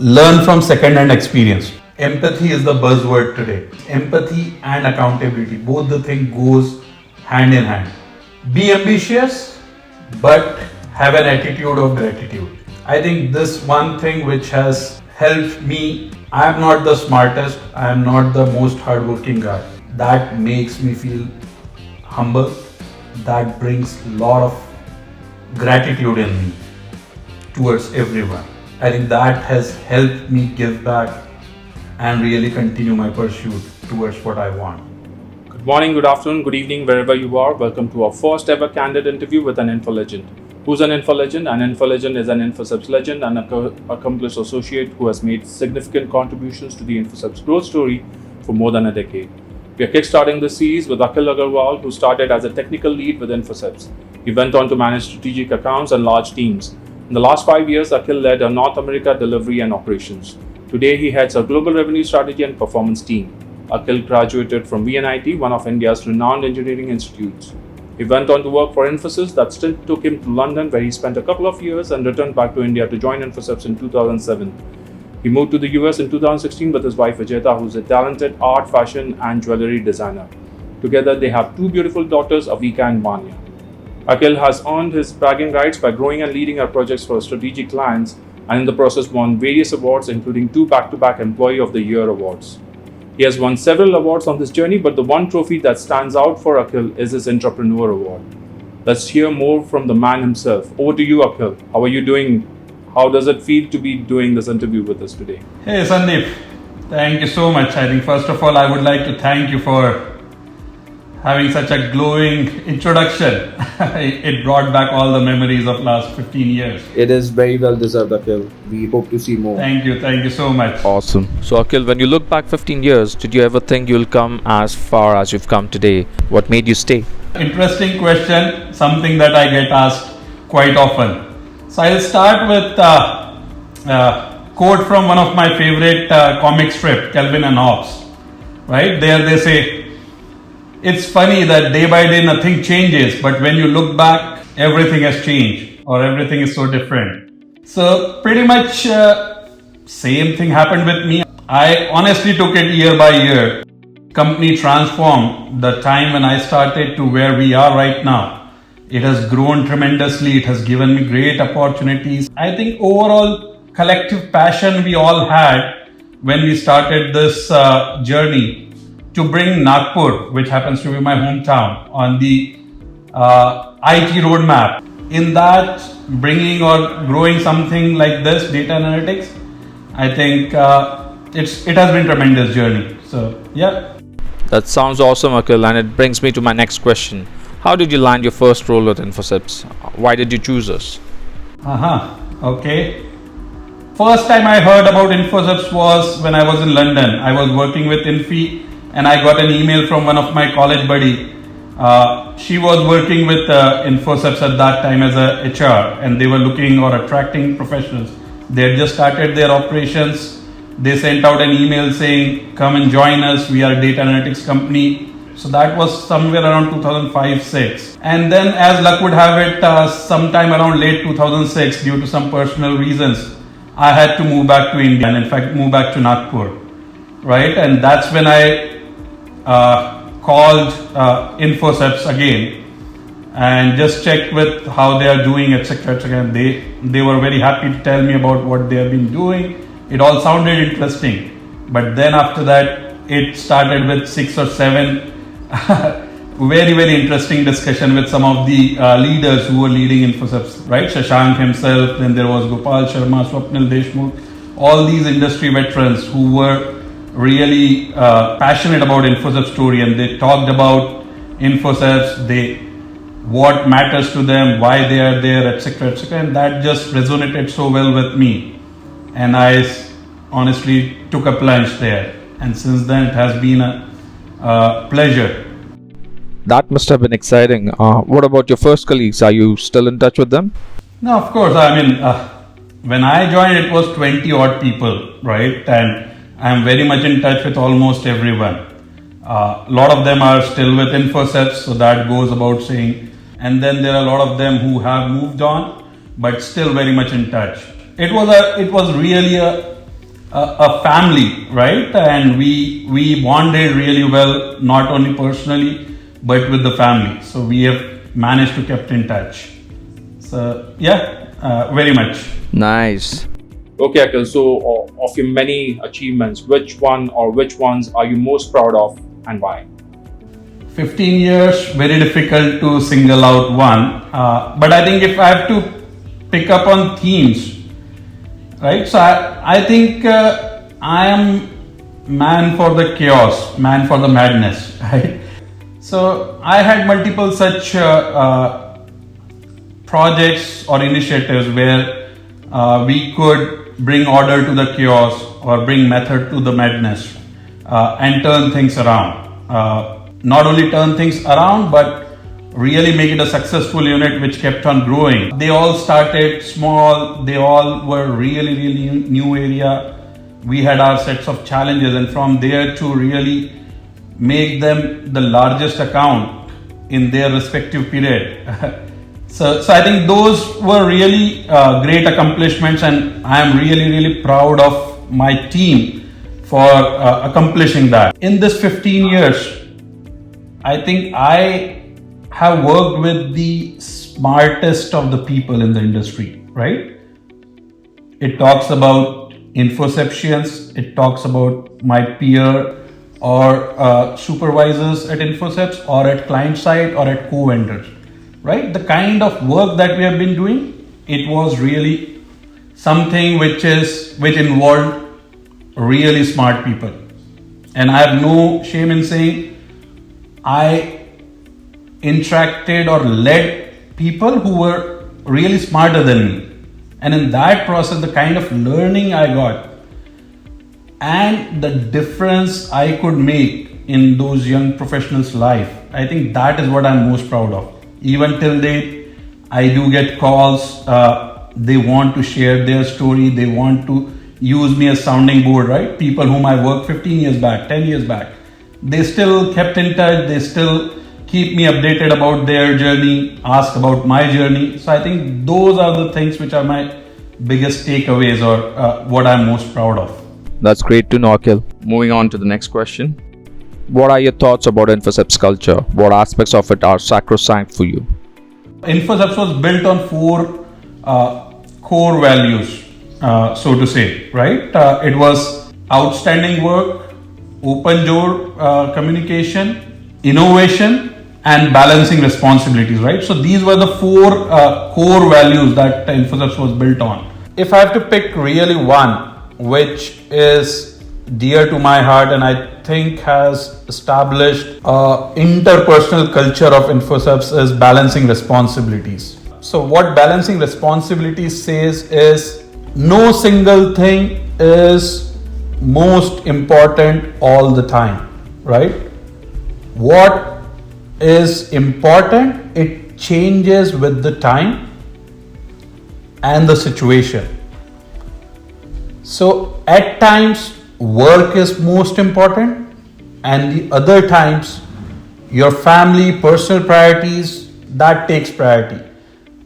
learn from second-hand experience. Empathy is the buzzword today. Empathy and accountability, both the thing goes hand in hand. Be ambitious, but have an attitude of gratitude. I think this one thing which has helped me. I am not the smartest, I am not the most hardworking guy. That makes me feel humble. That brings a lot of gratitude in me towards everyone. I think that has helped me give back and really continue my pursuit towards what I want. Good morning, good afternoon, good evening, wherever you are. Welcome to our first ever candid interview with an info legend. Who's an info legend? An info legend is an InfoCepts legend and accomplished associate who has made significant contributions to the InfoCepts growth story for more than a decade. We are kickstarting this series with Akhil Agrawal, who started as a technical lead with InfoCepts. He went on to manage strategic accounts and large teams. In the last 5 years, Akhil led a North America delivery and operations. Today, he heads a global revenue strategy and performance team. Akhil graduated from VNIT, one of India's renowned engineering institutes. He went on to work for Infosys. That stint took him to London, where he spent a couple of years and returned back to India to join InfoCepts in 2007. He moved to the US in 2016 with his wife Vijeta, who's a talented art, fashion and jewelry designer. Together, they have two beautiful daughters, Avika and Vanya. Akhil has earned his bragging rights by growing and leading our projects for strategic clients, and in the process won various awards, including 2 back-to-back Employee of the Year awards. He has won several awards on this journey, but the one trophy that stands out for Akhil is his Entrepreneur Award. Let's hear more from the man himself. Over to you, Akhil. How are you doing? How does it feel to be doing this interview with us today? Hey Sandeep, thank you so much. I think first of all, I would like to thank you for having such a glowing introduction. It brought back all the memories of last 15 years. It is very well deserved, Akhil. We hope to see more. Thank you so much. Awesome. So Akhil, when you look back 15 years, did you ever think you'll come as far as you've come today? What made you stay? Interesting question, something that I get asked quite often. So I'll start with a quote from one of my favorite comic strip, Calvin and Hobbes. Right? There they say, it's funny that day by day nothing changes, but when you look back, everything has changed or everything is so different. So pretty much same thing happened with me. I honestly took it year by year. Company transformed the time when I started to where we are right now. It has grown tremendously. It has given me great opportunities. I think overall collective passion we all had when we started this journey to bring Nagpur, which happens to be my hometown, on the IT roadmap. In that, bringing or growing something like this, data analytics, I think it has been a tremendous journey. So, yeah. That sounds awesome, Akhil, and it brings me to my next question. How did you land your first role at InfoCepts? Why did you choose us? Okay. First time I heard about InfoCepts was when I was in London. I was working with Infi, and I got an email from one of my college buddy. She was working with InfoCepts at that time as a HR, and they were looking or attracting professionals. They had just started their operations. They sent out an email saying, come and join us. We are a data analytics company. So that was somewhere around 2005-06. And then as luck would have it, sometime around late 2006, due to some personal reasons, I had to move back to India and in fact move back to Nagpur. Right? And that's when I called InfoCepts again and just checked with how they are doing, etc. And they were very happy to tell me about what they have been doing. It all sounded interesting, but then after that it started with 6 or 7 very interesting discussion with some of the leaders who were leading InfoCepts, right? Shashank himself, then there was Gopal Sharma, Swapnil Deshmukh, all these industry veterans who were really passionate about InfoCepts story, and they talked about InfoCepts, what matters to them, why they are there, etc. And that just resonated so well with me, and I honestly took a plunge there, and since then it has been a pleasure. That must have been exciting. What about your first colleagues? Are you still in touch with them? No, of course. I mean, when I joined, it was 20 odd people, right? And I'm very much in touch with almost everyone. A lot of them are still with InfoCepts, so that goes about saying. And then there are a lot of them who have moved on, but still very much in touch. It was really a a family, right? And we bonded really well, not only personally but with the family. So we have managed to kept in touch. So yeah, very much. Nice. Okay, Akhil, so of your many achievements, which one or which ones are you most proud of and why? 15 years, very difficult to single out one. But I think if I have to pick up on themes, right? So I think I am man for the chaos, man for the madness, right? So I had multiple such projects or initiatives where we could bring order to the chaos or bring method to the madness and turn things around. Not only turn things around, but really make it a successful unit which kept on growing. They all started small, they all were really new area. We had our sets of challenges, and from there to really make them the largest account in their respective period. So I think those were really great accomplishments, and I am really proud of my team for accomplishing that. In this 15 years, I think I have worked with the smartest of the people in the industry, right? It talks about InfoCepts, it talks about my peer or supervisors at InfoCepts or at client side or at co-vendors, right? The kind of work that we have been doing, it was really something which involved really smart people. And I have no shame in saying I interacted or led people who were really smarter than me. And in that process, the kind of learning I got and the difference I could make in those young professionals' life, I think that is what I'm most proud of. Even till date, I do get calls. They want to share their story. They want to use me as sounding board, right? People whom I worked 15 years back, 10 years back. They still kept in touch. They still keep me updated about their journey, ask about my journey. So I think those are the things which are my biggest takeaways or what I'm most proud of. That's great to know, Akhil. Moving on to the next question. What are your thoughts about InfoCepts culture? What aspects of it are sacrosanct for you? InfoCepts was built on 4 core values, so to say, right? It was outstanding work, open door communication, innovation, and balancing responsibilities, right? So these were the 4 core values that InfoCepts was built on. If I have to pick really one, which is dear to my heart and I think has established interpersonal culture of InfoCepts, is balancing responsibilities. So what balancing responsibilities says is no single thing is most important all the time, right? What is important, it changes with the time and the situation. So at times work is most important, and the other times your family, personal priorities, that takes priority.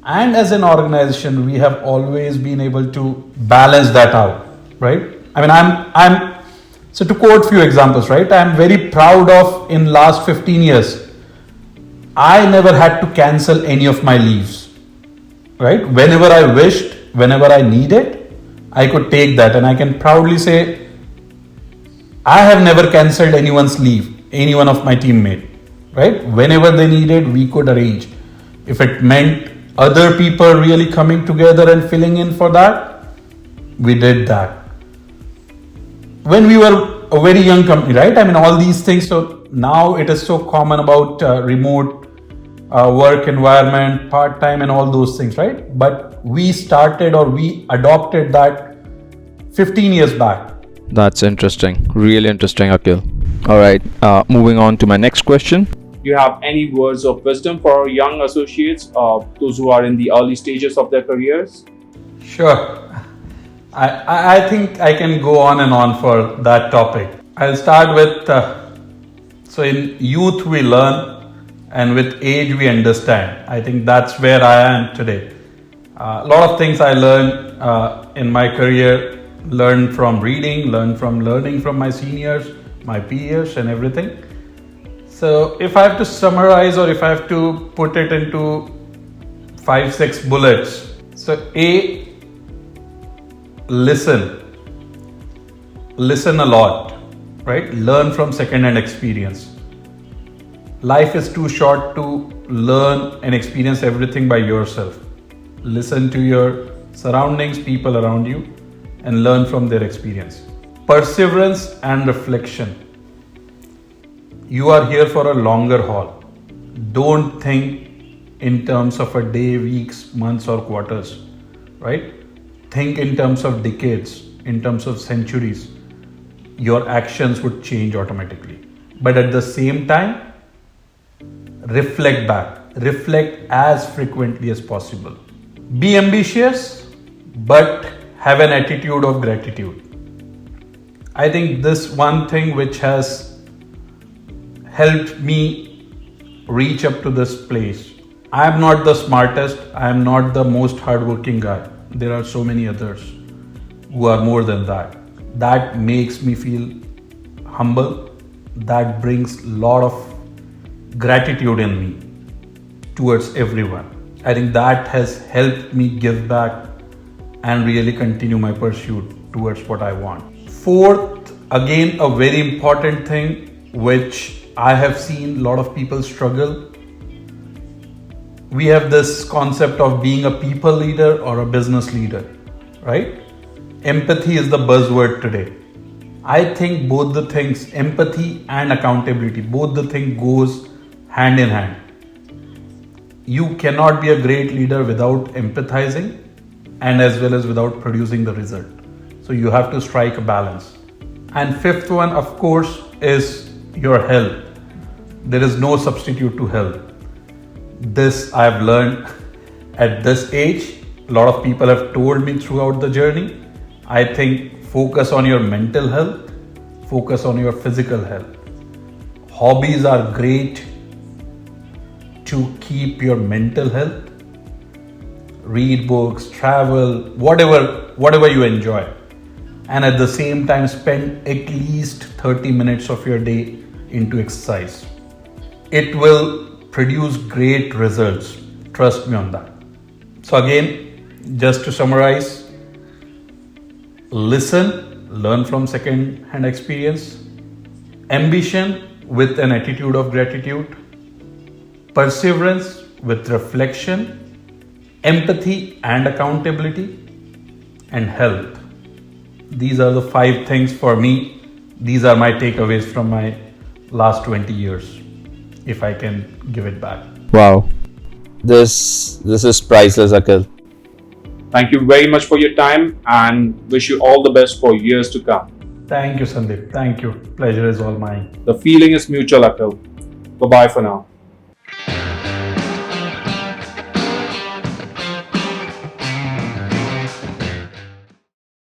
And as an organization, we have always been able to balance that out, right? I mean, I'm so to quote few examples, right? I'm very proud of in last 15 years, I never had to cancel any of my leaves, right? Whenever I wished, whenever I needed, I could take that, and I can proudly say I have never cancelled anyone's leave, any one of my teammates, right? Whenever they needed, we could arrange. If it meant other people really coming together and filling in for that, we did that. When we were a very young company, right? I mean, all these things. So now it is so common about remote work environment, part-time and all those things, right? But we started or we adopted that 15 years back. That's interesting. Really interesting, Akhil. All right. Moving on to my next question. Do you have any words of wisdom for young associates, those who are in the early stages of their careers? Sure. I think I can go on and on for that topic. I'll start with, so in youth we learn and with age we understand. I think that's where I am today. A lot of things I learned in my career learn from reading, learning from my seniors, my peers, and everything. So if I have to summarize, or if I have to put it into 5-6 bullets, so A, listen a lot, right? Learn from second-hand experience. Life is too short to learn and experience everything by yourself. Listen to your surroundings, people around you, and learn from their experience. Perseverance and reflection. You are here for a longer haul. Don't think in terms of a day, weeks, months, or quarters, right? Think in terms of decades, in terms of centuries. Your actions would change automatically. But at the same time, reflect back. Reflect as frequently as possible. Be ambitious, but have an attitude of gratitude. I think this one thing which has helped me reach up to this place. I am not the smartest, I am not the most hardworking guy. There are so many others who are more than that. That makes me feel humble. That brings a lot of gratitude in me towards everyone. I think that has helped me give back and really continue my pursuit towards what I want. Fourth, again, a very important thing which I have seen a lot of people struggle. We have this concept of being a people leader or a business leader, right? Empathy is the buzzword today. I think both the things, empathy and accountability, both the thing goes hand in hand. You cannot be a great leader without empathizing and as well as without producing the result. So you have to strike a balance. And fifth one, of course, is your health. There is no substitute to health. This I have learned at this age. A lot of people have told me throughout the journey. I think focus on your mental health, focus on your physical health. Hobbies are great to keep your mental health. Read books, travel, whatever you enjoy. And at the same time, spend at least 30 minutes of your day into exercise. It will produce great results. Trust me on that. So again, just to summarize, listen, learn from second-hand experience, ambition with an attitude of gratitude, perseverance with reflection, empathy and accountability, and health. These are the 5 things for me. These are my takeaways from my last 20 years, if I can give it back. Wow. This is priceless, Akhil. Thank you very much for your time and wish you all the best for years to come. Thank you, Sandeep. Thank you. Pleasure is all mine. The feeling is mutual, Akhil. Bye-bye for now.